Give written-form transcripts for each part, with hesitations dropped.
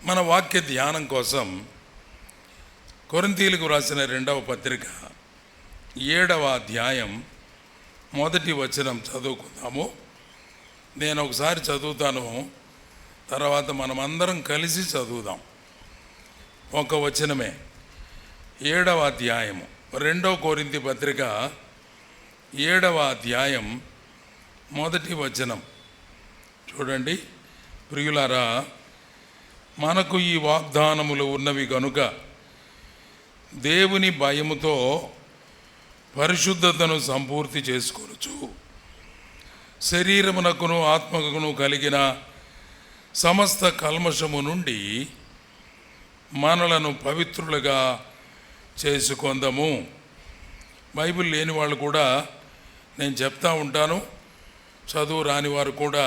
మన వాక్య ధ్యానం కోసం కొరింథీయులకు రాసిన 2వ పత్రిక 7వ అధ్యాయం 1వ వచనం చదువుకుందాము. నేను ఒకసారి చదువుతాను, తర్వాత మనమందరం కలిసి చదువుదాం. ఒక వచనమే. 7వ అధ్యాయము 2వ కొరింథీ పత్రిక 7వ అధ్యాయం 1వ వచనం చూడండి. ప్రియులారా, మనకు ఈ వాగ్దానములు ఉన్నవి కనుక దేవుని భయముతో పరిశుద్ధతను సంపూర్తి చేసుకొనుచు శరీరమునకును ఆత్మకును కలిగిన సమస్త కల్మషము నుండి మనలను పవిత్రులుగా చేసుకొందము. బైబిల్ లేని వాళ్ళు కూడా నేను చెప్తా ఉంటాను, చదువు రాని వారు కూడా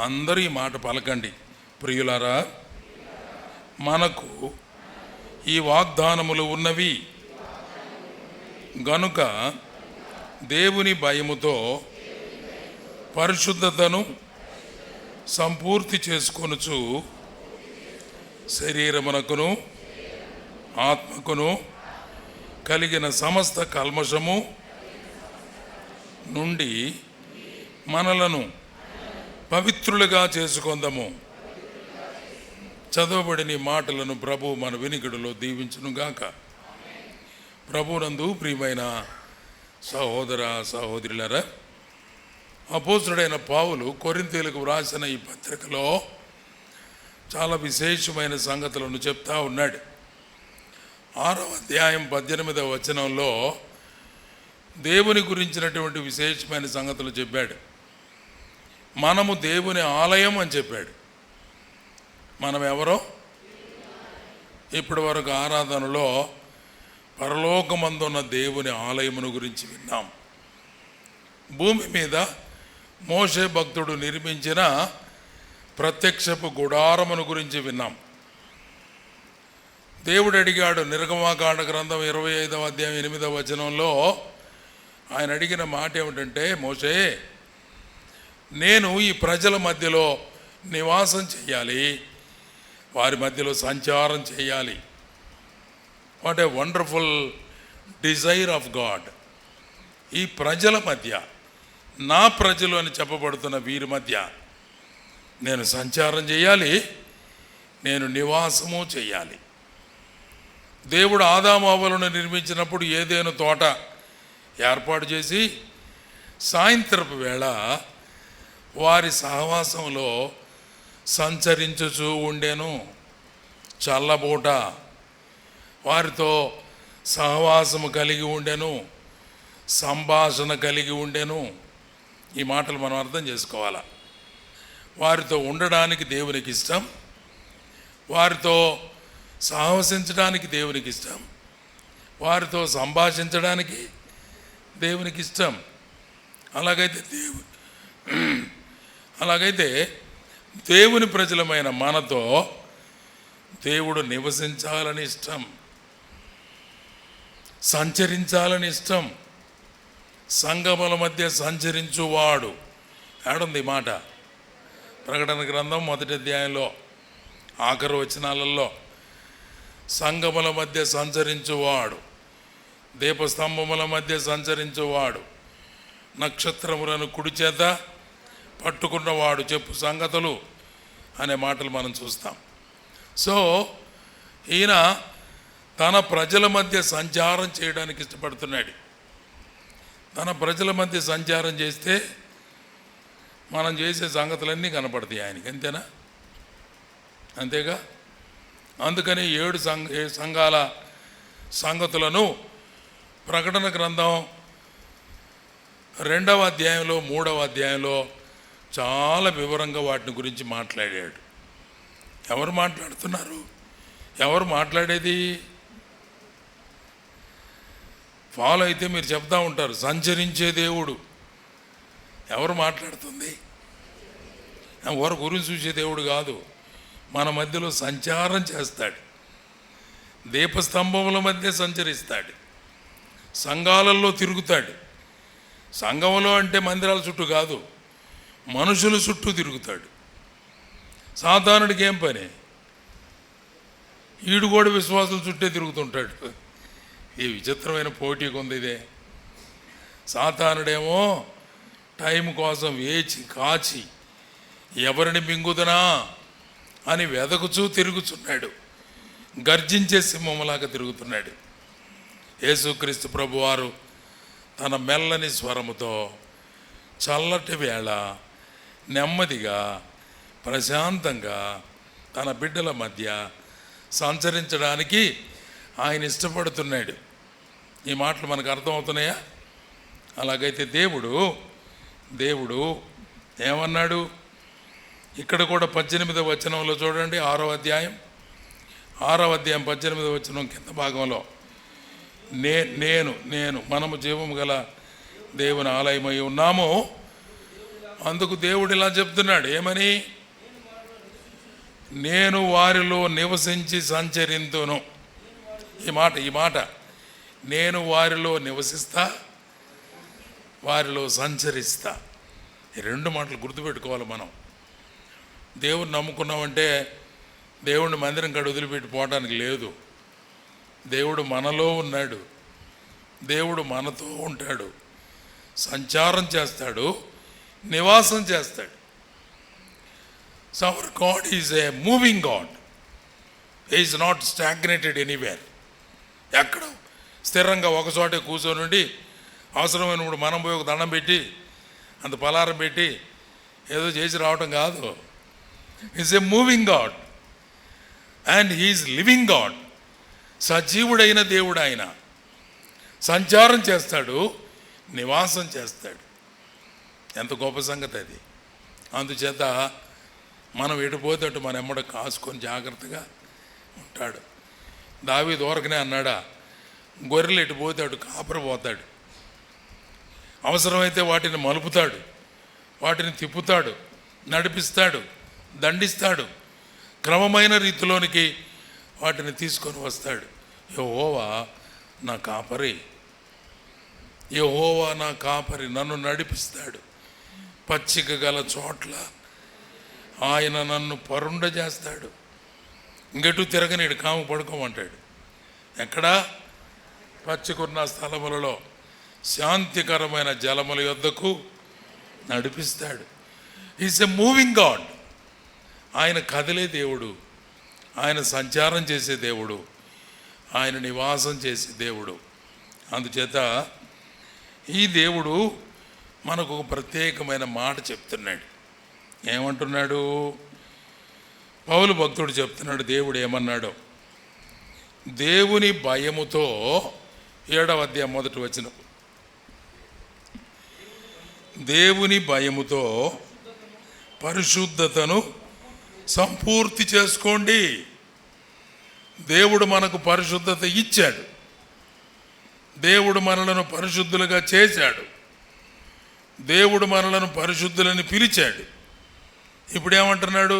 అందరూ ఈ మాట పలకండి. ప్రియులారా, మనకు ఈ వాగ్దానములు ఉన్నవి గనుక దేవుని భయముతో పరిశుద్ధతను సంపూర్తి చేసుకొనుచు శరీరమునకును ఆత్మకును కలిగిన సమస్త కల్మషము నుండి మనలను పవిత్రులుగా చేసుకొందము. చదవబడిన మాటలను ప్రభు మన వినికిడిలో దీవించునుగాక. ప్రభునందు ప్రియమైన సహోదర సహోదరులారా, అపోస్తలుడైన పౌలు కొరింథీయులకు వ్రాసిన ఈ పత్రికలో చాలా విశేషమైన సంగతులను చెప్తా ఉన్నాడు. 6వ అధ్యాయం 18వ వచనంలో దేవుని గురించినటువంటి విశేషమైన సంగతులు చెప్పాడు. మనము దేవుని ఆలయం అని చెప్పాడు. మనం ఎవరో? ఇప్పటి వరకు ఆరాధనలో పరలోకమందున్న దేవుని ఆలయమును గురించి విన్నాం. భూమి మీద మోషే భక్తుడు నిర్మించిన ప్రత్యక్షపు గుడారమును గురించి విన్నాం. దేవుడు అడిగాడు, నిర్గమాకాండ గ్రంథం 25వ అధ్యాయం 8వ వచనంలో ఆయన అడిగిన మాట ఏమిటంటే, మోషే, నేను ఈ ప్రజల మధ్యలో నివాసం చేయాలి, వారి మధ్యలో సంచారం చేయాలి. What a wonderful desire of God. ఈ ప్రజల మధ్య, నా ప్రజలు అని చెప్పబడుతున్న వీరి మధ్య నేను సంచారం చేయాలి, నేను నివాసము చేయాలి. దేవుడు ఆదాము హవ్వలను నిర్మించినప్పుడు ఏదేను తోట ఏర్పాటు చేసి సాయంత్రపు వేళ వారి సహవాసంలో సంచరించుచూ ఉండెను. చల్లబూట వారితో సహవాసము కలిగి ఉండెను, సంభాషణ కలిగి ఉండెను. ఈ మాటలు మనం అర్థం చేసుకోవాలా. వారితో ఉండడానికి దేవునికి ఇష్టం, వారితో సాహసించడానికి దేవునికి ఇష్టం, వారితో సంభాషించడానికి దేవునికి ఇష్టం. అలాగైతే దేవుని ప్రజలమైన మనతో దేవుడు నివసించాలని ఇష్టం, సంచరించాలని ఇష్టం. సంగముల మధ్య సంచరించువాడు. ఏడుంది మాట? ప్రకటన గ్రంథం 1వ అధ్యాయంలో ఆఖరు వచనాలలో సంగముల మధ్య సంచరించువాడు, దీపస్తంభముల మధ్య సంచరించువాడు, నక్షత్రములను కుడి చేత పట్టుకున్నవాడు చెప్పు సంగతులు అనే మాటలు మనం చూస్తాం. సో ఈయన తన ప్రజల మధ్య సంచారం చేయడానికి ఇష్టపడుతున్నాడు. తన ప్రజల మధ్య సంచారం చేస్తే మనం చేసే సంగతులన్నీ కనపడతాయి ఆయనకి. అంతేనా? అంతేగా? అందుకని 7 సంఘాల సంగతులను ప్రకటన గ్రంథం 2వ అధ్యాయంలో 3వ అధ్యాయంలో చాలా వివరంగా వాటిని గురించి మాట్లాడాడు. ఎవరు మాట్లాడుతున్నారు? ఎవరు మాట్లాడేది? ఫాలో అయితే మీరు చెప్తా ఉంటారు, సంచరించే దేవుడు. ఎవరు మాట్లాడుతుంది? ఎవరి గురించి చూసే దేవుడు కాదు, మన మధ్యలో సంచారం చేస్తాడు. దీపస్తంభముల మధ్య సంచరిస్తాడు, సంఘాలలో తిరుగుతాడు. సంఘంలో అంటే మందిరాల చుట్టూ కాదు, మనుషుల చుట్టూ తిరుగుతాడు. సాతానుడికి ఏం పని? ఈడు కూడా విశ్వాసుల చుట్టే తిరుగుతుంటాడు. ఈ విచిత్రమైన పోటీకి ఉంది ఇదే. సాతానుడేమో టైం కోసం వేచి కాచి ఎవరిని మింగుదనా అని వెదకుచూ తిరుగుతున్నాడు. గర్జించే సింహంలాగా తిరుగుతున్నాడు. యేసుక్రీస్తు ప్రభువారు తన మెల్లని స్వరముతో చల్లటి వేళ నెమ్మదిగా ప్రశాంతంగా తన బిడ్డల మధ్య సంచరించడానికి ఆయన ఇష్టపడుతున్నాడు. ఈ మాటలు మనకు అర్థమవుతున్నాయా? అలాగైతే దేవుడు ఏమన్నాడు? ఇక్కడ కూడా 18వ వచనంలో చూడండి, 6వ అధ్యాయం 18వ వచనం కింద భాగంలో నేను మనము జీవము గల దేవుని ఆలయమై ఉన్నాము. అందుకు దేవుడు ఇలా చెప్తున్నాడు, ఏమని? నేను వారిలో నివసించి సంచరింతును. ఈ మాట నేను వారిలో నివసిస్తా, వారిలో సంచరిస్తా. ఈ 2 మాటలు గుర్తుపెట్టుకోవాలి మనం. దేవుడు నమ్ముకున్నామంటే దేవుడిని మందిరం కాడ వదిలిపెట్టి పోవడానికి లేదు. దేవుడు మనలో ఉన్నాడు. దేవుడు మనతో ఉంటాడు, సంచారం చేస్తాడు, నివాసం చేస్తాడు. So our God is a moving God. Is not stagnated anywhere. ఎక్కడ స్థిరంగా ఒకచోటే కూర్చొని ఉండి అవసరమైనప్పుడు మనం పోయి ఒక దండం పెట్టి అంత పలారం పెట్టి ఏదో చేసి రావటం కాదు. Is a moving God and he's living God. సజీవుడైన దేవుడు ఆయన. సంచారం చేస్తాడు, నివాసం చేస్తాడు. ఎంత గొప్ప సంగతి అది. అందుచేత మనం ఎటుపోతే అటు మన ఎమ్మడ కాసుకొని జాగ్రత్తగా ఉంటాడు. దావీదు ఊరకనే అన్నాడా, గొర్రెలు ఎటుపోతే అటు కాపరి పోతాడు. అవసరమైతే వాటిని మలుపుతాడు, వాటిని తిప్పుతాడు, నడిపిస్తాడు, దండిస్తాడు, క్రమమైన రీతిలోనికి వాటిని తీసుకొని వస్తాడు. యెహోవా నా కాపరి, యెహోవా నా కాపరి నన్ను నడిపిస్తాడు. పచ్చిక గల చోట్ల ఆయన నన్ను పరుండ చేస్తాడు. ఇంకెటు తిరగనీడు, కాము పడుకోమంటాడు. ఎక్కడా? పచ్చికున్న స్థలములలో శాంతికరమైన జలముల యొద్దకు నడిపిస్తాడు. Is a moving God. ఆయన కదిలే దేవుడు, ఆయన సంచారం చేసే దేవుడు, ఆయన నివాసం చేసే దేవుడు. అందుచేత ఈ దేవుడు మనకు ఒక ప్రత్యేకమైన మాట చెప్తున్నాడు. ఏమంటున్నాడు? పౌలు భక్తుడు చెప్తున్నాడు. దేవుడు ఏమన్నాడు? దేవుని భయముతో 7వ అధ్యాయం 1వ వచనం. దేవుని భయముతో పరిశుద్ధతను సంపూర్తి చేసుకోండి. దేవుడు మనకు పరిశుద్ధత ఇచ్చాడు. దేవుడు మనలను పరిశుద్ధులుగా చేశాడు. దేవుడు మనలను పరిశుద్ధులని పిలిచాడు. ఇప్పుడు ఏమంటున్నాడు?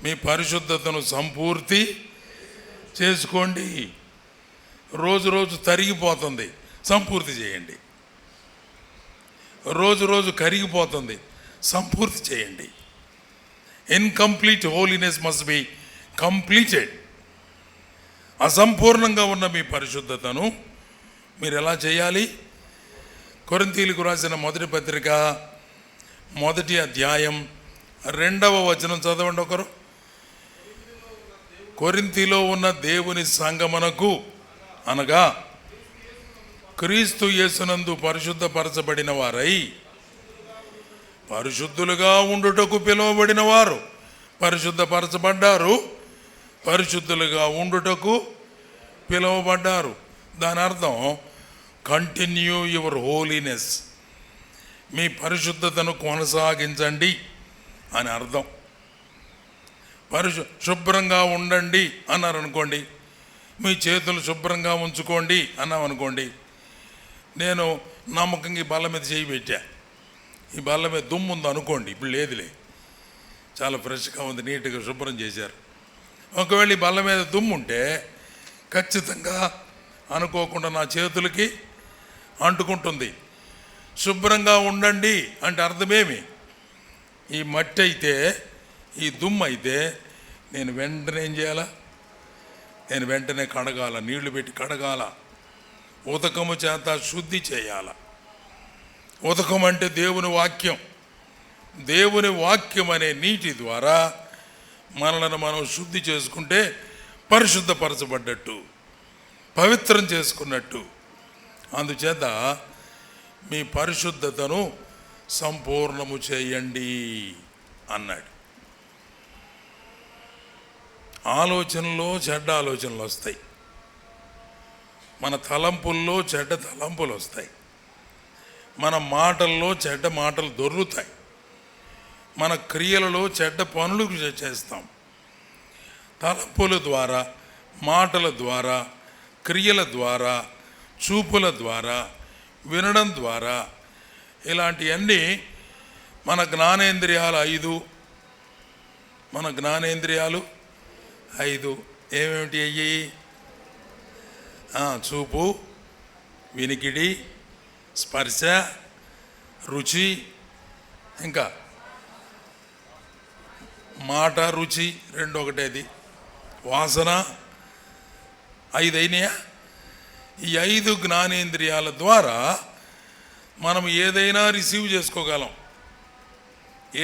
మీ పరిశుద్ధతను సంపూర్తి చేసుకోండి. రోజు రోజు తరిగిపోతుంది, సంపూర్తి చేయండి. రోజు రోజు కరిగిపోతుంది, సంపూర్తి చేయండి. Incomplete holiness must be completed. అసంపూర్ణంగా ఉన్న మీ పరిశుద్ధతను మీరు ఎలా చేయాలి? కొరింథీయులకు రాసిన 1వ పత్రిక 1వ అధ్యాయం 2వ వచనం చదవండి ఒకరు. కొరింథీలో ఉన్న దేవుని సంగమునకు అనగా క్రీస్తు యేసునందు పరిశుద్ధపరచబడిన వారై పరిశుద్ధులుగా ఉండుటకు పిలువబడిన వారు పరిశుద్ధపరచబడ్డారు, పరిశుద్ధులుగా ఉండుటకు పిలువబడ్డారు. దాని అర్థం కంటిన్యూ యువర్ హోలీనెస్. మీ పరిశుద్ధతను కొనసాగించండి అని అర్థం. శుభ్రంగా ఉండండి అన్నారు అనుకోండి, మీ చేతులు శుభ్రంగా ఉంచుకోండి అన్నాం అనుకోండి. నేను నమ్మకంగా ఈ బల్ల మీద చేయి పెట్టా, ఈ బల్ల మీద దుమ్ము ఉంది అనుకోండి, ఇప్పుడు లేదులే, చాలా ఫ్రెష్గా ఉంది, నీట్గా శుభ్రం చేశారు. ఒకవేళ ఈ బల్ల మీద దుమ్ము ఉంటే ఖచ్చితంగా అనుకోకుండా నా చేతులకి అంటుకుంటుంది. శుభ్రంగా ఉండండి అంటే అర్థమేమి? ఈ మట్టి అయితే ఈ దుమ్ము అయితే నేను వెంటనే ఏం చేయాలా? నేను వెంటనే కడగాల, నీళ్లు పెట్టి కడగాల, ఉదకము చేత శుద్ధి చేయాల. ఉదకం అంటే దేవుని వాక్యం. దేవుని వాక్యం అనే నీటి ద్వారా మనలను మనం శుద్ధి చేసుకుంటే పరిశుద్ధపరచబడ్డట్టు, పవిత్రం చేసుకున్నట్టు. అందుచేత మీ పరిశుద్ధతను సంపూర్ణము చేయండి అన్నాడు. ఆలోచనలో చెడ్డ ఆలోచనలు వస్తాయి, మన తలంపుల్లో చెడ్డ తలంపులు వస్తాయి, మన మాటల్లో చెడ్డ మాటలు దొర్లుతాయి, మన క్రియలలో చెడ్డ పనులు చేస్తాం. తలంపుల ద్వారా, మాటల ద్వారా, క్రియల ద్వారా, చూపుల ద్వారా, వినడం ద్వారా, ఇలాంటివన్నీ మన జ్ఞానేంద్రియాలు 5. మన జ్ఞానేంద్రియాలు 5 ఏమేమిటి అయ్యి? చూపు, వినికిడి, స్పర్శ, రుచి, ఇంకా మాట, రుచి 2 ఒకటేది, వాసన 5 అయినాయా? ఈ 5 జ్ఞానేంద్రియాల ద్వారా మనం ఏదైనా రిసీవ్ చేసుకోగలం,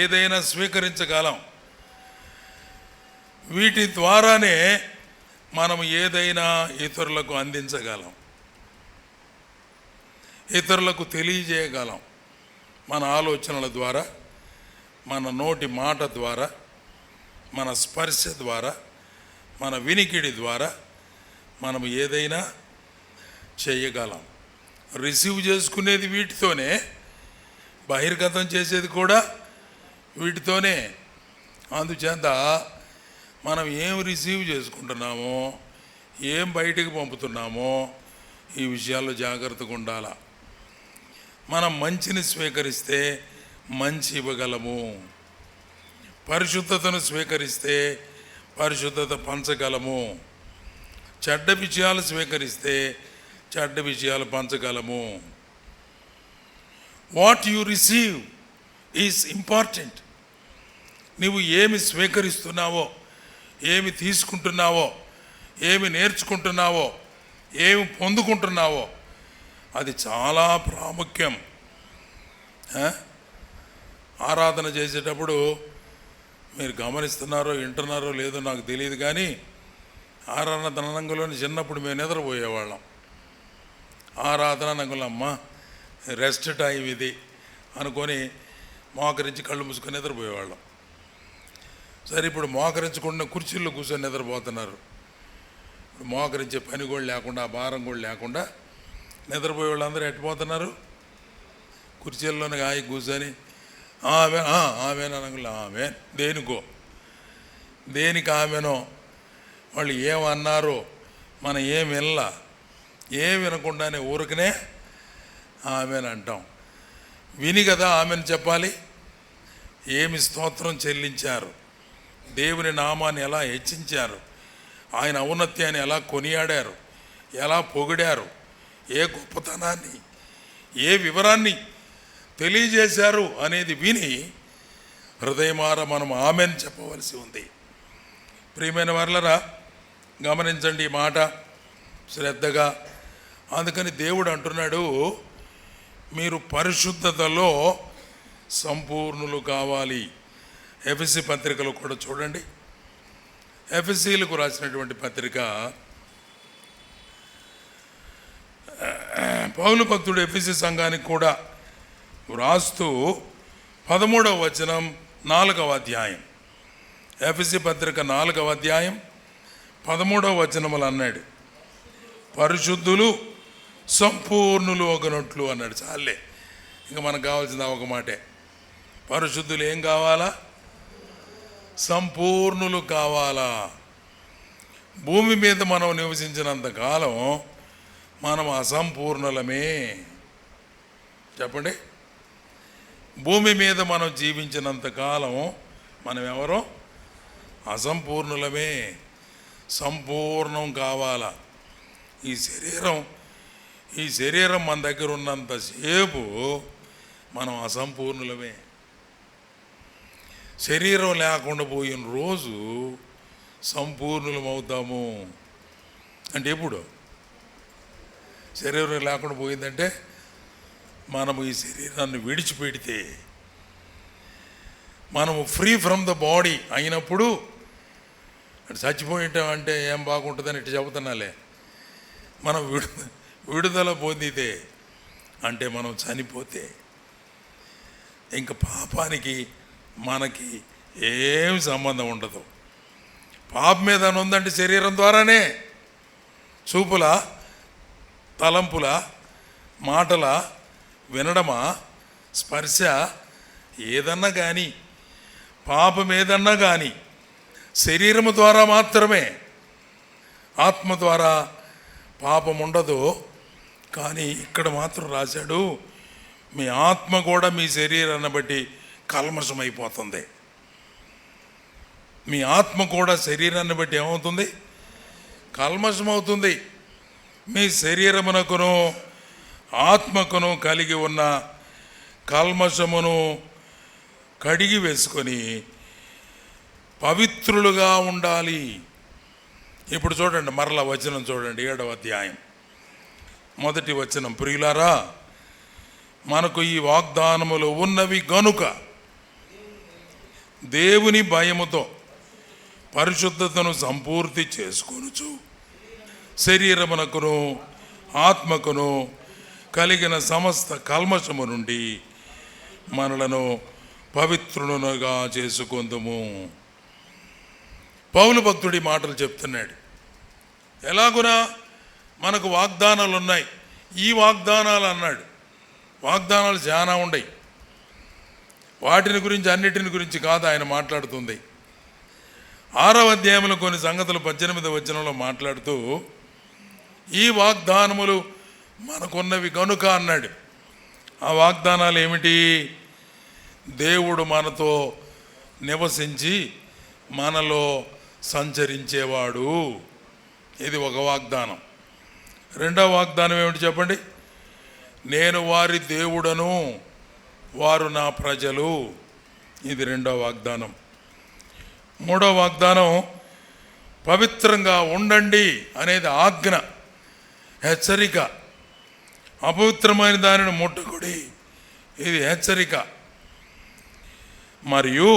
ఏదైనా స్వీకరించగలం. వీటి ద్వారానే మనం ఏదైనా ఇతరులకు అందించగలం, ఇతరులకు తెలియజేయగలం. మన ఆలోచనల ద్వారా, మన నోటి మాట ద్వారా, మన స్పర్శ ద్వారా, మన వినికిడి ద్వారా మనం ఏదైనా చేయగలం. రిసీవ్ చేసుకునేది వీటితోనే, బహిర్గతం చేసేది కూడా వీటితోనే. అందుచేత మనం ఏం రిసీవ్ చేసుకుంటున్నామో, ఏం బయటికి పంపుతున్నామో ఈ విషయాల్లో జాగ్రత్తగా ఉండాలి. మనం మంచిని స్వీకరిస్తే మంచి ఇవ్వగలము, పరిశుద్ధతను స్వీకరిస్తే పరిశుద్ధత పంచగలము, చెడ్డ విషయాలు స్వీకరిస్తే చెడ్డ విషయాలు పంచగలము. What you receive is important. నువ్వు ఏమి స్వీకరిస్తున్నావో, ఏమి తీసుకుంటున్నావో, ఏమి నేర్చుకుంటున్నావో, ఏమి పొందుకుంటున్నావో అది చాలా ప్రాముఖ్యం. ఆరాధన చేసేటప్పుడు మీరు గమనిస్తున్నారో వింటున్నారో లేదో నాకు తెలియదు, కానీ ఆరాధన నంగులోని చిన్నప్పుడు మేము నిద్రపోయేవాళ్ళం. ఆరాధన నంగులమ్మ రెస్ట్ టైం ఇది అనుకొని మోకరించి కళ్ళు మూసుకొని నిద్రపోయేవాళ్ళం. సరే, ఇప్పుడు మోకరించకుండా కుర్చీల్లో కూర్చొని నిద్రపోతున్నారు. ఇప్పుడు మోకరించే పని కూడా లేకుండా, భారం కూడా లేకుండా నిద్రపోయే వాళ్ళందరూ ఎట్టిపోతున్నారు? కుర్చీల్లోనే ఆగి కూర్చొని ఆమె అనగులు ఆమె దేనికో, దేనికి ఆమెనో, వాళ్ళు ఏమన్నారో మనం ఏం వినలా, ఏం వినకుండానే ఊరికనే ఆమెను అంటాం. విని కదా ఆమెను చెప్పాలి. ఏమి స్తోత్రం చెల్లించారు, దేవుని నామాన్ని ఎలా హెచ్చించారు, ఆయన ఔన్నత్యాన్ని ఎలా కొనియాడారు, ఎలా పొగిడారు, ఏ గొప్పతనాన్ని, ఏ వివరాన్ని తెలియజేశారు అనేది విని హృదయమార మనం ఆమెను చెప్పవలసి ఉంది. ప్రియమైన వారలారా, గమనించండి ఈ మాట శ్రద్ధగా. అందుకని దేవుడు అంటున్నాడు, మీరు పరిశుద్ధతలో సంపూర్ణులు కావాలి. ఎఫెసీ పత్రికలో కూడా చూడండి, ఎఫెసీలకు రాసినటువంటి పత్రిక, పౌలు భక్తుడు ఎఫెసీ సంఘానికి కూడా వ్రాస్తూ 13వ వచనం 4వ అధ్యాయం, ఎఫెసీ పత్రిక 4వ అధ్యాయం 13వ వచనములు అన్నాడు, పరిశుద్ధులు సంపూర్ణులు ఒకనట్లు అన్నాడు. చాలే, ఇంకా మనకు కావాల్సింది ఒక మాటే. పరిశుద్ధులు ఏం కావాలా? సంపూర్ణులు కావాలా. భూమి మీద మనం నివసించినంత కాలం మనం అసంపూర్ణులమే. చెప్పండి, భూమి మీద మనం జీవించినంత కాలం మనం ఎవరో అసంపూర్ణులమే. సంపూర్ణం కావాలా. ఈ శరీరం మన దగ్గర ఉన్నంతసేపు మనం అసంపూర్ణులమే. శరీరం లేకుండా పోయిన రోజు సంపూర్ణులమవుతాము. అంటే ఎప్పుడు శరీరం లేకుండా పోయిందంటే మనము ఈ శరీరాన్ని విడిచిపెడితే, మనము ఫ్రీ ఫ్రమ్ ద బాడీ అయినప్పుడు, అంటే చచ్చిపోయింటామంటే ఏం బాగుంటుందని ఇటు చెబుతున్నాలే, మనం విడుదల పొందితే అంటే మనం చనిపోతే ఇంక పాపానికి మనకి ఏం సంబంధం ఉండదు. పాపం మీద ఉందంటే శరీరం ద్వారానే, చూపుల, తలంపుల, మాటల, వినడమా, స్పర్శ, ఏదన్నా కానీ, పాపం ఏదన్నా కానీ శరీరము ద్వారా మాత్రమే. ఆత్మ ద్వారా పాపం ఉండదు. కానీ ఇక్కడ మాత్రం రాశాడు, మీ ఆత్మ కూడా మీ శరీరాన్ని బట్టి కల్మషమైపోతుంది. మీ ఆత్మ కూడా శరీరాన్ని బట్టి ఏమవుతుంది? కల్మషమవుతుంది. మీ శరీరమునకును ఆత్మకును కలిగి ఉన్న కల్మషమును కడిగి వేసుకొని పవిత్రులుగా ఉండాలి. ఇప్పుడు చూడండి, మరలా వచనం చూడండి, 7వ అధ్యాయం 1వ వచనం. ప్రియులారా, మనకు ఈ వాగ్దానములు ఉన్నవి గనుక దేవుని భయముతో పరిశుద్ధతను సంపూర్తి చేసుకొనుచు శరీరమునకును ఆత్మకును కలిగిన సమస్త కల్మషము నుండి మనలను పవిత్రులుగా చేసుకొందుము. పౌలు భక్తుడి మాటలు చెప్తున్నాడు. ఎలాగునా మనకు వాగ్దానాలు ఉన్నాయి. ఈ వాగ్దానాలు అన్నాడు, వాగ్దానాలు చాలా ఉన్నాయి. వాటిని గురించి అన్నిటిని గురించి కాదు ఆయన మాట్లాడుతుంది. 6వ అధ్యాయంలో కొన్ని సంగతులు 18వ వచనంలో మాట్లాడుతూ ఈ వాగ్దానములు మనకున్నవి గనుక అన్నాడు. ఆ వాగ్దానాలు ఏమిటి? దేవుడు మనతో నివసించి మనలో సంచరించేవాడు. ఇది ఒక వాగ్దానం. 2వ వాగ్దానం ఏమిటి చెప్పండి? నేను వారి దేవుడను, వారు నా ప్రజలు. ఇది 2వ వాగ్దానం. 3వ వాగ్దానం పవిత్రంగా ఉండండి అనేది ఆజ్ఞ, హెచ్చరిక. అపవిత్రమైన దానిని ముట్టకుడి, ఇది హెచ్చరిక. మరియు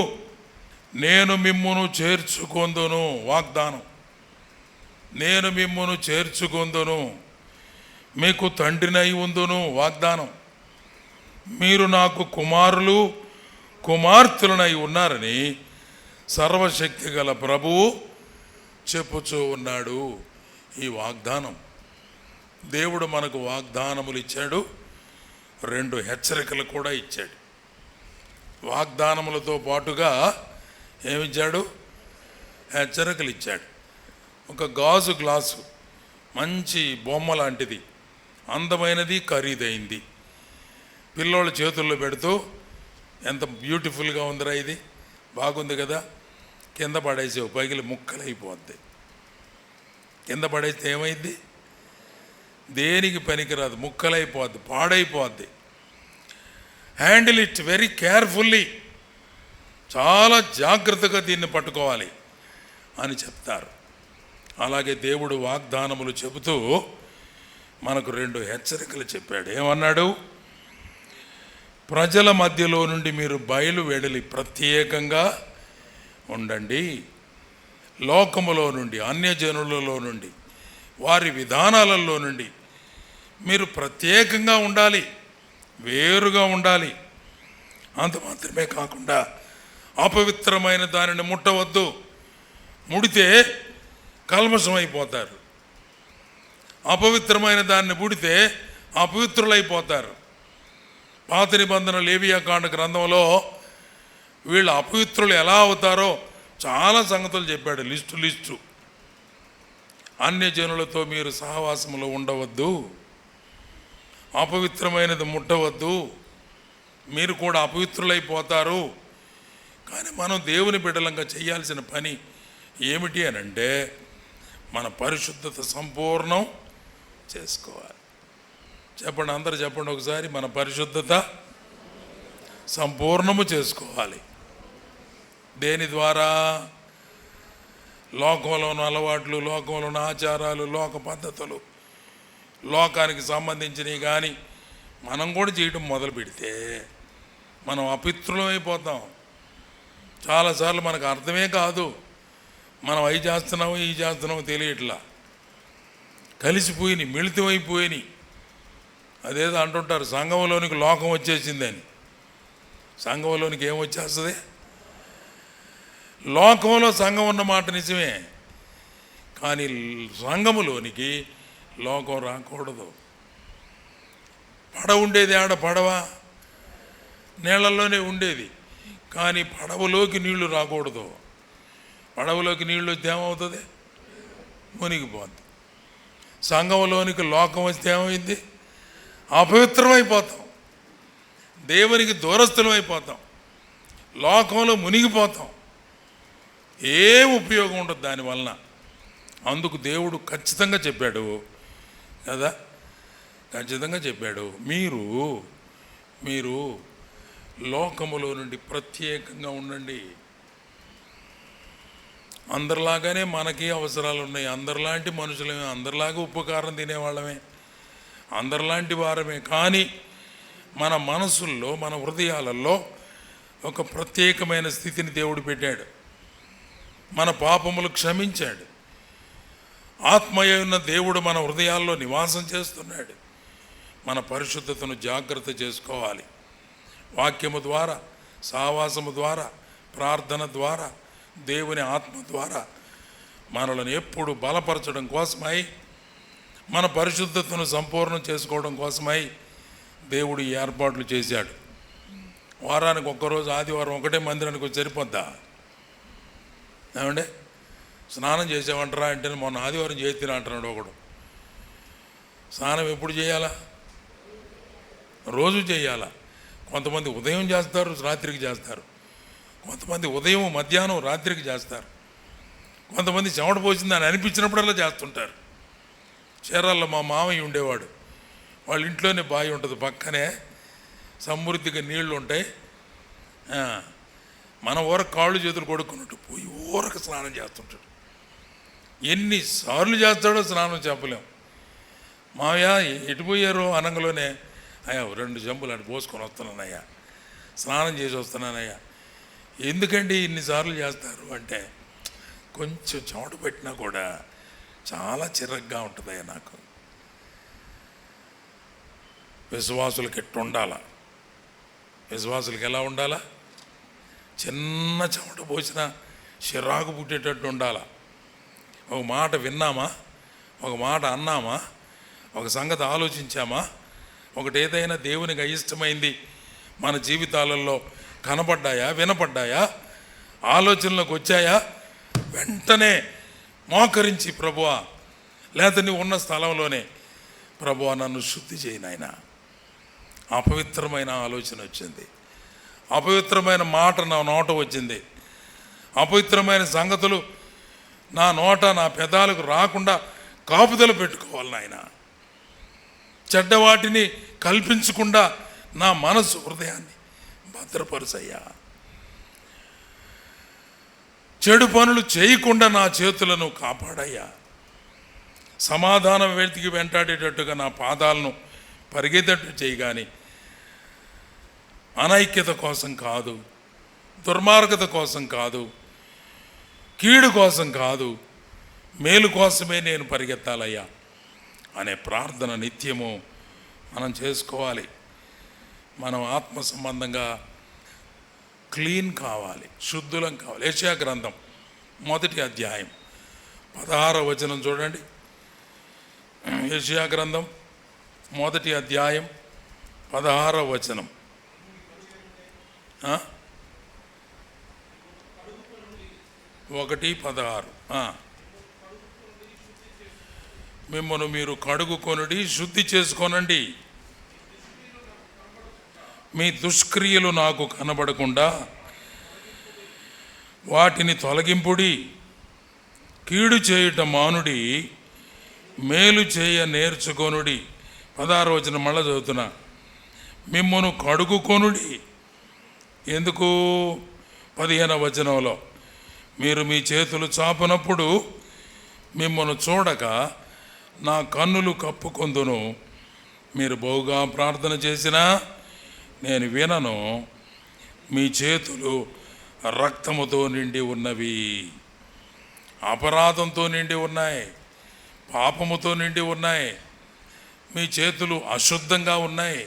నేను మిమ్మును చేర్చుకొందును, వాగ్దానం. నేను మిమ్మును చేర్చుకొందును, మీకు తండ్రినై ఉందును, వాగ్దానం. మీరు నాకు కుమారులు కుమార్తెలనై ఉన్నారని సర్వశక్తి గల ప్రభువు చెప్పుచూ ఉన్నాడు. ఈ వాగ్దానం. దేవుడు మనకు వాగ్దానములు ఇచ్చాడు, 2 హెచ్చరికలు కూడా ఇచ్చాడు. వాగ్దానములతో పాటుగా ఏమిచ్చాడు? హెచ్చరికలు ఇచ్చాడు. ఒక గాజు గ్లాసు, మంచి బొమ్మ లాంటిది, అందమైనది, ఖరీదైంది. పిల్లోళ్ళ చేతుల్లో పెడుతూ ఎంత బ్యూటిఫుల్గా ఉందిరా, ఇది బాగుంది కదా, కింద పడేసావు, పగిలి ముక్కలైపోద్ది. కింద పడేస్తే ఏమైంది? దేనికి పనికిరాదు, ముక్కలైపోద్ది, పాడైపోద్ది. హ్యాండిల్ ఇట్ వెరీ కేర్ఫుల్లీ, చాలా జాగ్రత్తగా దీన్ని పట్టుకోవాలి అని చెప్తారు. అలాగే దేవుడు వాగ్దానములు చెబుతూ మనకు 2 హెచ్చరికలు చెప్పాడు. ఏమన్నాడు? ప్రజల మధ్యలో నుండి మీరు బయలు వెడలి ప్రత్యేకంగా ఉండండి. లోకములో నుండి, అన్యజనులలో నుండి, వారి విధానాలలో నుండి మీరు ప్రత్యేకంగా ఉండాలి, వేరుగా ఉండాలి. అంత మాత్రమే కాకుండా అపవిత్రమైన దానిని ముట్టవద్దు. ముడితే కల్మషమైపోతారు. అపవిత్రమైన దాన్ని ముడితే అపవిత్రులైపోతారు. పాత నిబంధన లేవియాకాండ గ్రంథంలో వీళ్ళు అపవిత్రులు ఎలా అవుతారో చాలా సంగతులు చెప్పాడు, లిస్టు. అన్యజనులతో మీరు సహవాసములో ఉండవద్దు, అపవిత్రమైనది ముట్టవద్దు, మీరు కూడా అపవిత్రులైపోతారు. కానీ మనం దేవుని బిడ్డలంగా చేయాల్సిన పని ఏమిటి అని అంటే, మన పరిశుద్ధత సంపూర్ణం చేసుకోవాలి. చెప్పండి, అందరూ చెప్పండి ఒకసారి, మన పరిశుద్ధత సంపూర్ణము చేసుకోవాలి. దేని ద్వారా? లోకంలో ఉన్న అలవాట్లు, లోకంలో ఉన్న ఆచారాలు, లోక పద్ధతులు, లోకానికి సంబంధించినవి కానీ మనం కూడా చేయడం మొదలు పెడితే మనం అపిత్రులం అయిపోతాం. చాలాసార్లు మనకు అర్థమే కాదు, మనం అవి చేస్తున్నామో ఇవి చేస్తున్నామో తెలియట్లా, కలిసిపోయినాయి, మిళితమైపోయినాయి. అదేదో అంటుంటారు, సంఘంలోనికి లోకం వచ్చేసిందని. సంఘంలోనికి ఏం వచ్చేస్తుంది? లోకంలో సంఘం ఉన్నమాట నిజమే, కానీ సంఘములోనికి లోకం రాకూడదు. పడవ ఉండేది ఆడ, పడవ నీళ్ళల్లోనే ఉండేది, కానీ పడవలోకి నీళ్లు రాకూడదు. పడవలోకి నీళ్ళు వస్తే ఏమవుతుంది? మునిగిపోద్ది. సంఘంలోనికి లోకం వస్తే ఏమైంది? అపవిత్రమైపోతాం, దేవునికి దూరస్థులం అయిపోతాం, లోకంలో మునిగిపోతాం. ఏం ఉపయోగం ఉండదు దానివలన. అందుకు దేవుడు ఖచ్చితంగా చెప్పాడు కదా, ఖచ్చితంగా చెప్పాడు, మీరు లోకములో నుండి ప్రత్యేకంగా ఉండండి. అందరిలాగానే మనకి అవసరాలు ఉన్నాయి, అందరిలాంటి మనుషులమే, అందరిలాగా ఉపకారం తినేవాళ్ళమే, అందరిలాంటి వారమే. కానీ మన మనసుల్లో, మన హృదయాలలో ఒక ప్రత్యేకమైన స్థితిని దేవుడు పెట్టాడు. మన పాపములు క్షమించాడు. ఆత్మయ ఉన్న దేవుడు మన హృదయాల్లో నివాసం చేస్తున్నాడు. మన పరిశుద్ధతను జాగ్రత్త చేసుకోవాలి. వాక్యము ద్వారా, సావాసము ద్వారా, ప్రార్థన ద్వారా, దేవుని ఆత్మ ద్వారా మనలను ఎప్పుడు బలపరచడం కోసమై, మన పరిశుద్ధతను సంపూర్ణం చేసుకోవడం కోసమై దేవుడు ఈ ఏర్పాట్లు చేశాడు. వారానికి ఒక్కరోజు ఆదివారం ఒకటే మందిరానికి వచ్చి సరిపోద్దా? ఏమంటే స్నానం చేసామంటారా అంటే, మొన్న ఆదివారం చేస్తున్నా అంటున్నాడు ఒకడు. స్నానం ఎప్పుడు చేయాలా? రోజు చేయాలా? కొంతమంది ఉదయం చేస్తారు, రాత్రికి చేస్తారు. కొంతమంది ఉదయం, మధ్యాహ్నం, రాత్రికి చేస్తారు. కొంతమంది చెమట పోసిందని అనిపించినప్పుడల్లా చేస్తుంటారు. చీరాల్లో మా మామయ్య ఉండేవాడు. వాళ్ళ ఇంట్లోనే బావి ఉంటుంది, పక్కనే సమృద్ధిగా నీళ్లు ఉంటాయి. మన ఊరకు కాళ్ళు చేతులు కొడుకున్నట్టు పోయి ఊరకు స్నానం చేస్తుంటాడు. ఎన్నిసార్లు చేస్తాడో స్నానం చెప్పలేం. మావయ్య ఎటు పోయారు అనంగలోనే, అయ్యా 2 జంబులు అటు పోసుకొని వస్తున్నానయ్యా, స్నానం చేసి వస్తున్నానయ్యా. ఎందుకండి ఇన్నిసార్లు చేస్తారు అంటే, కొంచెం చెమట పెట్టినా కూడా చాలా చిరగ్గా ఉంటుందయ్యా నాకు. విశ్వాసులకి ఎట్టు ఉండాలా? విశ్వాసులకి ఎలా ఉండాలా? చిన్న చెమట పోసినా చిరాకు పుట్టేటట్టు ఉండాలా. ఒక మాట విన్నామా, ఒక మాట అన్నామా, ఒక సంగతి ఆలోచించామా, ఒకటి ఏదైనా దేవునికి అయిష్టమైంది మన జీవితాలలో కనపడ్డాయా, వినపడ్డాయా, ఆలోచనలోకి వచ్చాయా, వెంటనే మోకరించి ప్రభువా, లేత నువ్వు ఉన్న స్థలంలోనే ప్రభువా నన్ను శుద్ధి చేయి నాయనా. అపవిత్రమైన ఆలోచన వచ్చింది, అపవిత్రమైన మాట నా నోట వచ్చింది, అపవిత్రమైన సంగతులు నా నోట, నా పెదాలకు రాకుండా కాపుదల పెట్టుకోవాలి నాయన. చెడ్డవాటిని కల్పించకుండా నా మనసు, హృదయాన్ని భద్రపరుసయ్యా. చెడు పనులు చేయకుండా నా చేతులను కాపాడయ్యా. సమాధానం వెతికి వెంటాడేటట్టుగా నా పాదాలను పరిగెత్తట్టు చేయి, కానీ అనైక్యత కోసం కాదు, దుర్మార్గత కోసం కాదు, కీడు కోసం కాదు, మేలు కోసమే నేను పరిగెత్తాలయ్యా అనే ప్రార్థన నిత్యము మనం చేసుకోవాలి. మనం ఆత్మ సంబంధంగా క్లీన్ కావాలి, శుద్ధులం కావాలి. యెషయా గ్రంథం 1వ అధ్యాయం 16వ వచనం చూడండి. యెషయా గ్రంథం 1వ అధ్యాయం 16వ వచనం. 1:16. మిమ్మల్ని మీరు కడుగుకొనుడి, శుద్ధి చేసుకోనండి, మీ దుష్క్రియలు నాకు కనబడకుండా వాటిని తొలగింపుడి, కీడు చేయుట మానుడి, మేలు చేయ నేర్చుకొనుడి. 16వ వచనం మళ్ళా చదువుతున్నా. మిమ్మను కడుగుకొనుడి. ఎందుకు? 15వ వచనంలో, మీరు మీ చేతులు చాపునప్పుడు మిమ్మల్ని చూడక నా కన్నులు కప్పుకొందును. మీరు బహుగా ప్రార్థన చేసినా నేను వినను. మీ చేతులు రక్తముతో నిండి ఉన్నవి, అపరాధంతో నిండి ఉన్నాయి, పాపముతో నిండి ఉన్నాయి. మీ చేతులు అశుద్ధంగా ఉన్నాయి.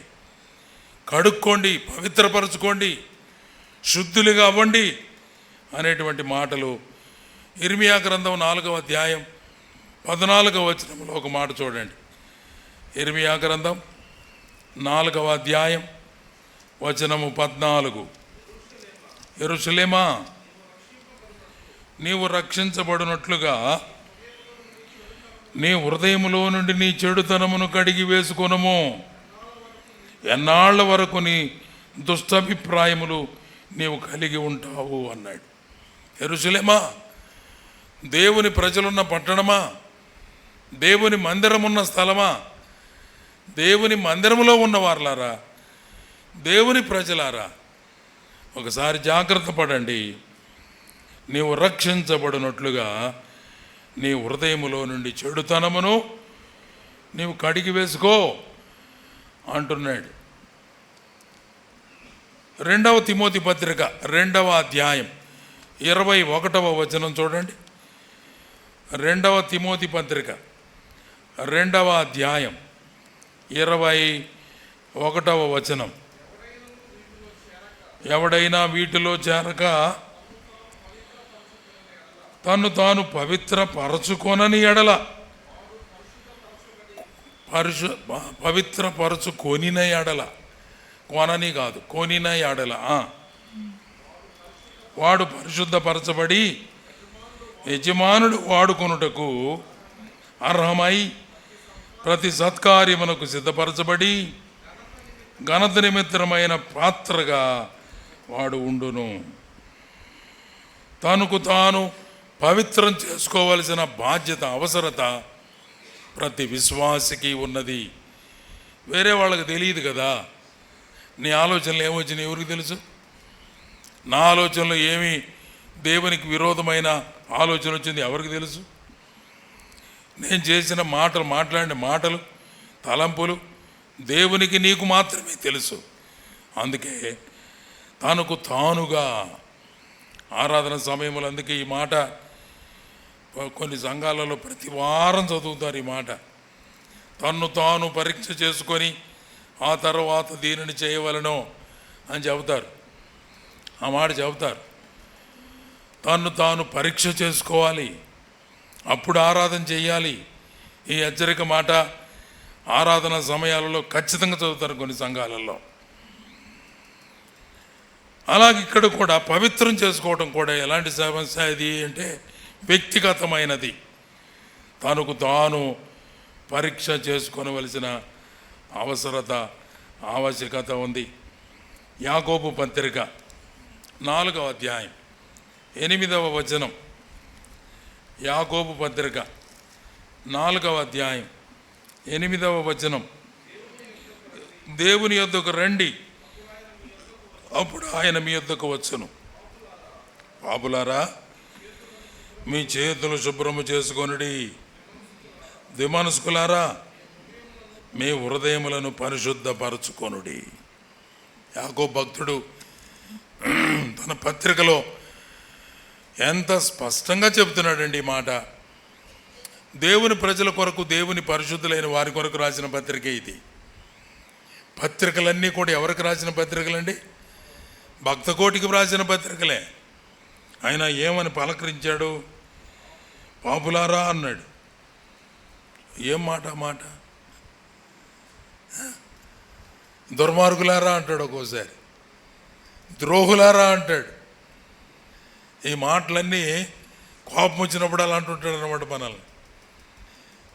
కడుక్కోండి, పవిత్రపరచుకోండి, శుద్ధులుగా అవ్వండి అనేటువంటి మాటలు ఇర్మియా గ్రంథం 4వ అధ్యాయం 14వ వచనంలో ఒక మాట చూడండి. ఇర్మియా గ్రంథం 4వ అధ్యాయం వచనము 14. యెరూషలేమా, నీవు రక్షించబడినట్లుగా నీ హృదయములో నుండి నీ చెడుతనమును కడిగి వేసుకొనుము. ఎన్నాళ్ల వరకు నీ దుష్టభిప్రాయములు నీవు కలిగి ఉంటావు అన్నాడు. యెరూషలేమా, దేవుని ప్రజలున్న పట్టణమా, దేవుని మందిరమున్న స్థలమా, దేవుని మందిరములో ఉన్నవారులారా, దేవుని ప్రజలారా, ఒకసారి జాగ్రత్త పడండి. నీవు రక్షించబడినట్లుగా నీ హృదయములో నుండి చెడుతనమును నీవు కడిగి వేసుకో అంటున్నాడు. 2వ తిమోతి పత్రిక 2వ అధ్యాయం 21వ వచనం చూడండి. 2వ తిమోతి పత్రిక 2వ అధ్యాయం 21వ వచనం. ఎవడైనా వీటిలో చేరక తను తాను పవిత్రపరచుకొనని ఎడల, పవిత్రపరచుకొనిన ఎడల, కొనని కాదు, కొనిన ఎడల, వాడు పరిశుద్ధపరచబడి యజమానుడు వాడుకొనుటకు అర్హమై ప్రతి సత్కార్యమునకు సిద్ధపరచబడి ఘనత నిమిత్తమైన పాత్రగా వాడు ఉండును. తనకు తాను పవిత్రం చేసుకోవలసిన బాధ్యత, అవసరత ప్రతి విశ్వాసికి ఉన్నది. వేరే వాళ్ళకి తెలియదు కదా. నీ ఆలోచనలు ఏమొచ్చినాయి ఎవరికి తెలుసు? నా ఆలోచనలో ఏమి దేవునికి విరోధమైన ఆలోచన వచ్చింది ఎవరికి తెలుసు? నేను చేసిన మాటలు, మాట్లాడిన మాటలు, తలంపులు దేవునికి నీకు మాత్రమే తెలుసు. అందుకే తనకు తానుగా ఆరాధన సమయంలో, అందుకే ఈ మాట కొన్ని సంఘాలలో ప్రతి వారం చదువుతారు ఈ మాట. తన్ను తాను పరీక్ష చేసుకొని ఆ తర్వాత దీనిని చేయవలనో అని చెబుతారు. ఆ మాట చెబుతారు. తన్ను తాను పరీక్ష చేసుకోవాలి, అప్పుడు ఆరాధన చేయాలి. ఈ హెచ్చరిక మాట ఆరాధన సమయాలలో ఖచ్చితంగా చదువుతారు కొన్ని సంఘాలలో. అలాగే ఇక్కడ కూడా పవిత్రం చేసుకోవడం కూడా ఎలాంటి సమస్య ఇది అంటే వ్యక్తిగతమైనది. తనకు తాను పరీక్ష చేసుకోవలసిన అవసరత, ఆవశ్యకత ఉంది. యాకోబు పత్రిక 4వ అధ్యాయం 8వ వచనం. యాకోబు పత్రిక 4వ అధ్యాయం 8వ వచనం. దేవుని యొద్దకు రండి, అప్పుడు ఆయన మీ యొద్దకు వచ్చును. పాపులారా, మీ చేతులు శుభ్రము చేసుకొనుడి. దిమనస్కులారా, మీ హృదయములను పరిశుద్ధపరచుకొనుడి. యాకోబు భక్తుడు తన పత్రికలో ఎంత స్పష్టంగా చెబుతున్నాడండి ఈ మాట. దేవుని ప్రజల కొరకు, దేవుని పరిశుద్ధులైన వారి కొరకు రాసిన పత్రిక ఇది. పత్రికలన్నీ కూడా ఎవరికి రాసిన పత్రికలండి? భక్తకోటికి రాసిన పత్రికలే. ఆయన ఏమని పలకరించాడు? పాపులారా అన్నాడు. ఏం మాట మాట? దుర్మార్గులారా అంటాడు, ఒక్కోసారి ద్రోహులారా అంటాడు. ఈ మాటలన్నీ కోపం వచ్చినప్పుడు అలా అంటుంటాడు అనమాట మనల్ని.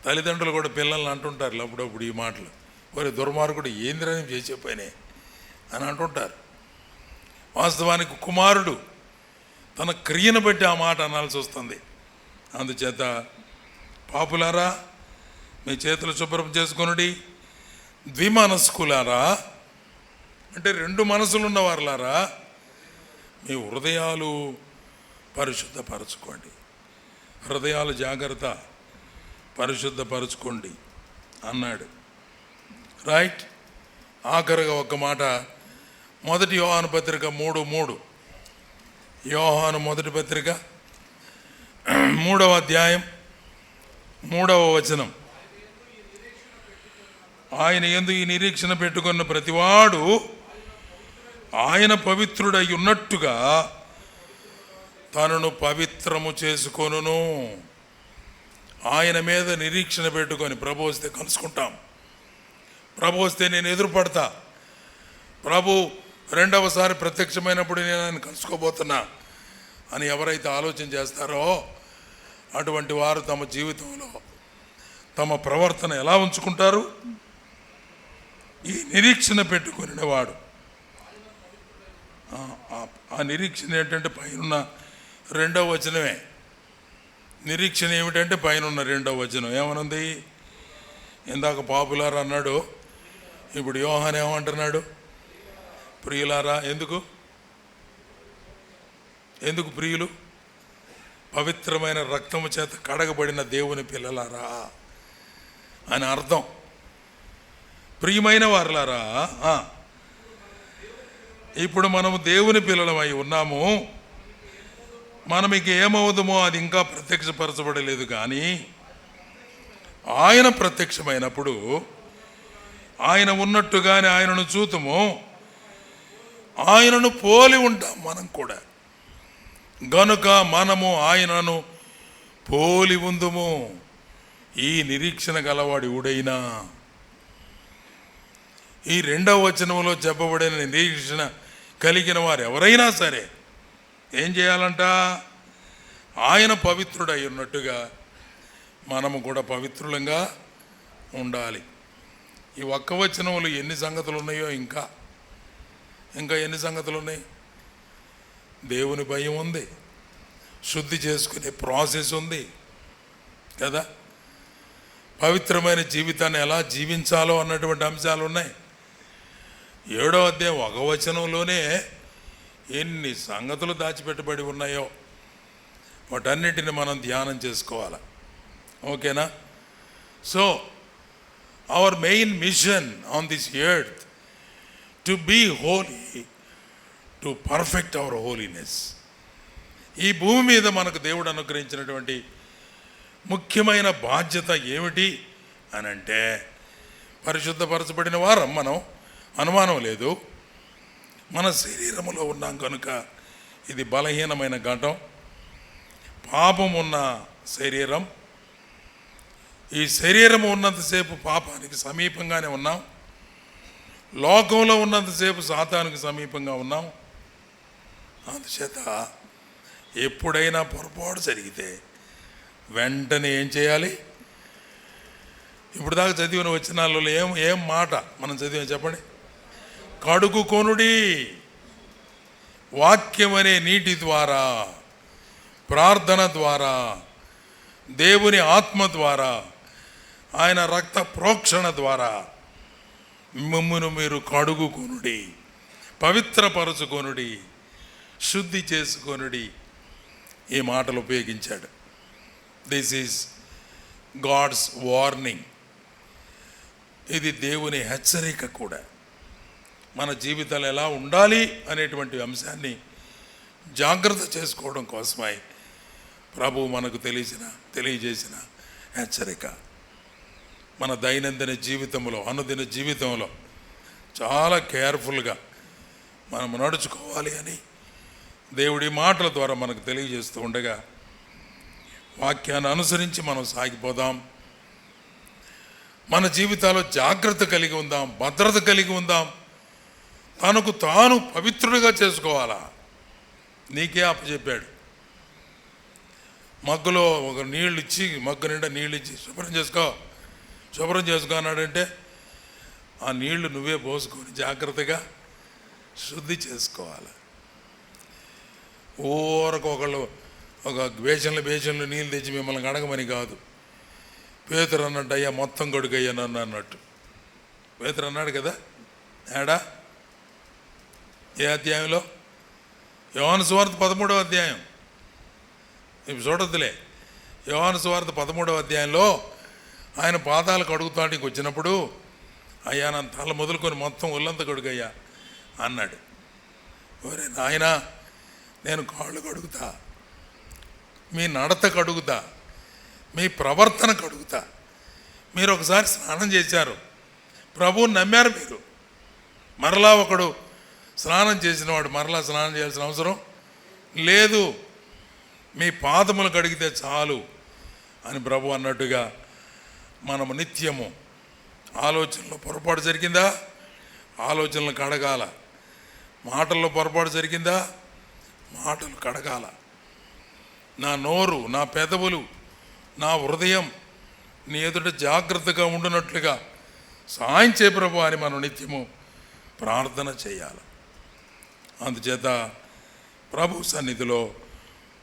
తల్లిదండ్రులు కూడా పిల్లల్ని అంటుంటారు అప్పుడప్పుడు ఈ మాటలు. మరి దుర్మార్గుడు ఏంద్రని చేసే పనే అని అంటుంటారు. వాస్తవానికి కుమారుడు తన క్రియను బట్టి ఆ మాట అనాల్సి వస్తుంది. అందుచేత పాపులారా, మీ చేతులు శుభ్రం చేసుకొనుడి. ద్విమనస్కులారా అంటే 2 మనసులు ఉన్నవారులారా, మీ హృదయాలు పరిశుద్ధపరచుకోండి. హృదయాలు జాగ్రత్త, పరిశుద్ధపరచుకోండి అన్నాడు. రైట్. ఆఖరిగా ఒక మాట, 1 యోహాను పత్రిక 3:3. యోహాను మొదటి పత్రిక 3వ అధ్యాయం 3వ వచనం. ఆయన యందు ఈ నిరీక్షణ పెట్టుకున్న ప్రతివాడు ఆయన పవిత్రుడై ఉన్నట్టుగా తనను పవిత్రము చేసుకొనును. ఆయన మీద నిరీక్షణ పెట్టుకొని ప్రభు వస్తే కలుసుకుంటాం, ప్రభు వస్తే నేను ఎదురుపడతా, ప్రభు రెండవసారి ప్రత్యక్షమైనప్పుడు నేను ఆయన కలుసుకోబోతున్నా అని ఎవరైతే ఆలోచన చేస్తారో అటువంటి వారు తమ జీవితంలో తమ ప్రవర్తన ఎలా ఉంచుకుంటారు? ఈ నిరీక్షణ పెట్టుకునే వాడు. ఆ నిరీక్షణ ఏంటంటే పైన 2వ వచనమే. నిరీక్షణ ఏమిటంటే పైన 2వ వచనం ఏమనుంది? ఇందాక పాపులారా అన్నాడు, ఇప్పుడు యోహాను ఏమంటున్నాడు? ప్రియులారా. ఎందుకు ప్రియులు? పవిత్రమైన రక్తము చేత కడగబడిన దేవుని పిల్లలారా అని అర్థం. ప్రియమైన వారులారా, ఇప్పుడు మనము దేవుని పిల్లలమై ఉన్నాము. మనం ఇక ఏమవుదామో అది ఇంకా ప్రత్యక్షపరచబడలేదు, కానీ ఆయన ప్రత్యక్షమైనప్పుడు ఆయన ఉన్నట్టుగానే ఆయనను చూతుము, ఆయనను పోలి ఉంటాం మనం కూడా. గనుక మనము ఆయనను పోలి ఉందుము. ఈ నిరీక్షణ గలవాడి ఉడైనా. ఈ 2వ వచనంలో చెప్పబడిన నిరీక్షణ కలిగిన వారు ఎవరైనా సరే ఏం చేయాలంట? ఆయన పవిత్రుడై ఉన్నట్టుగా మనము కూడా పవిత్రులంగా ఉండాలి. ఈ ఒక్క వచనంలో ఎన్ని సంగతులు ఉన్నాయో, ఇంకా ఎన్ని సంగతులు ఉన్నాయి. దేవుని భయం ఉంది, శుద్ధి చేసుకునే ప్రాసెస్ ఉంది కదా, పవిత్రమైన జీవితాన్ని ఎలా జీవించాలో అన్నటువంటి అంశాలు ఉన్నాయి. 7వ అధ్యాయం 1వ వచనంలోనే ఎన్ని సంగతులు దాచిపెట్టబడి ఉన్నాయో వాటన్నిటిని మనం ధ్యానం చేసుకోవాలి. ఓకేనా? So our main mission on this earth to be holy, to perfect our holiness. ఈ భూమి మీద మనకు దేవుడు అనుగ్రహించినటువంటి ముఖ్యమైన బాధ్యత ఏమిటి అని అంటే, పరిశుద్ధపరచబడిన వారం మనం, అనుమానం లేదు. మన శరీరములో ఉన్నాం కనుక ఇది బలహీనమైన ఘటం, పాపం ఉన్న శరీరం. ఈ శరీరం ఉన్నంతసేపు పాపానికి సమీపంగానే ఉన్నాం, లోకంలో ఉన్నంతసేపు సాతానికి సమీపంగా ఉన్నాం. అందుచేత ఎప్పుడైనా పొరపాటు జరిగితే వెంటనే ఏం చేయాలి? ఇప్పుడు దాకా చదివిన వచనాలలో ఏం మాట మనం చదివాం చెప్పండి? కడుగుకొనుడి, వాక్యం అనే నీటి ద్వారా, ప్రార్థన ద్వారా, దేవుని ఆత్మ ద్వారా, ఆయన రక్త ప్రోక్షణ ద్వారా మిమ్మును మీరు కడుగుకొనుడి, పవిత్రపరచుకొనుడి, శుద్ధి చేసుకొనుడి. ఈ మాటలు ఉపయోగించాడు. This is God's warning. ఇది దేవుని హెచ్చరిక కూడా. మన జీవితాలు ఎలా ఉండాలి అనేటువంటి అంశాన్ని జాగ్రత్త చేసుకోవడం కోసమై ప్రభు మనకు తెలియజేసిన హెచ్చరిక. మన దైనందిన జీవితంలో, అనుదిన జీవితంలో చాలా కేర్ఫుల్గా మనం నడుచుకోవాలి అని దేవుడి మాటల ద్వారా మనకు తెలియజేస్తూ ఉండగా వాక్యాన్ని అనుసరించి మనం సాగిపోదాం. మన జీవితాల్లో జాగ్రత్త కలిగి ఉందాం, భద్రత కలిగి ఉందాం. తనకు తాను పవిత్రుడిగా చేసుకోవాలా. నీకే అప్పచెప్పాడు. మగ్గులో ఒక నీళ్ళు ఇచ్చి, మగ్గు నిండా నీళ్ళు ఇచ్చి శుభ్రం చేసుకో అన్నాడంటే ఆ నీళ్లు నువ్వే పోసుకొని జాగ్రత్తగా శుద్ధి చేసుకోవాలి. ఒకళ్ళు ఒక బేషన్లు నీళ్ళు తెచ్చి మిమ్మల్ని అడగమని కాదు. పేతురు అన్నట్టు, అయ్యా మొత్తం గడుగయ్యా నన్ను అన్నట్టు. పేతురు అన్నాడు కదా, ఏడా ఏ అధ్యాయంలో? యోహాను సువార్త 13వ అధ్యాయం, ఇవి చూడొద్దులే. యోహాను సువార్త 13వ అధ్యాయంలో ఆయన పాదాలు కడుగుతానికి వచ్చినప్పుడు, అయ్యా నా తల మొదలుకొని మొత్తం ఒళ్ళంతా కడుగయ్యా అన్నాడు. ఒరే నాయన, నేను కాళ్ళు కడుగుతా, మీ నడత కడుగుతా, మీ ప్రవర్తన కడుగుతా. మీరు ఒకసారి స్నానం చేశారు, ప్రభువుని నమ్మారు మీరు. మరలా ఒకడు స్నానం చేసిన వాడు మరలా స్నానం చేయాల్సిన అవసరం లేదు, మీ పాదములు కడిగితే చాలు అని ప్రభు అన్నట్టుగా మనము నిత్యము ఆలోచనలో పొరపాటు జరిగిందా, ఆలోచనలు కడగాల. మాటల్లో పొరపాటు జరిగిందా, మాటలు కడగాల. నా నోరు, నా పెదవులు, నా హృదయం నీ ఎదుట జాగ్రత్తగా ఉండునట్లుగా సాయం చేయ ప్రభు అని మనం నిత్యము ప్రార్థన చేయాలి. అందుచేత ప్రభు సన్నిధిలో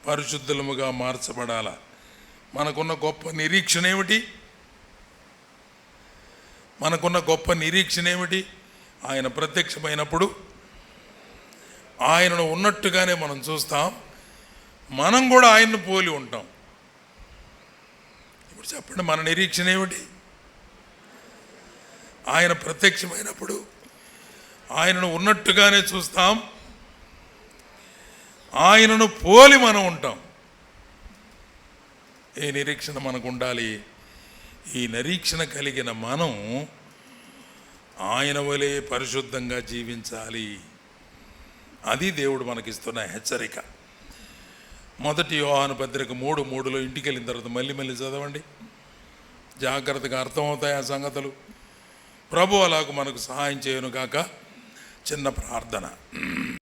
పరిశుద్ధులముగా మార్చబడాల. మనకున్న గొప్ప నిరీక్షణ ఏమిటి? మనకున్న గొప్ప నిరీక్షణ ఏమిటి? ఆయన ప్రత్యక్షమైనప్పుడు ఆయనను ఉన్నట్టుగానే మనం చూస్తాం, మనం కూడా ఆయన్ను పోలి ఉంటాం. ఇప్పుడు చెప్పండి, మన నిరీక్షణ ఏమిటి? ఆయన ప్రత్యక్షమైనప్పుడు ఆయనను ఉన్నట్టుగానే చూస్తాం, ఆయనను పోలి మనం ఉంటాం. ఏ నిరీక్షణ మనకు ఉండాలి? ఈ నిరీక్షణ కలిగిన మనం ఆయన వలె పరిశుద్ధంగా జీవించాలి. అది దేవుడు మనకిస్తున్న హెచ్చరిక. 1 యోహాను పత్రిక 3:3 ఇంటికి వెళ్ళిన తర్వాత మళ్ళీ చదవండి, జాగ్రత్తగా అర్థమవుతాయి ఆ సంగతులు. ప్రభు అలాగూ మనకు సహాయం చేయను గాక. చిన్న ప్రార్థన.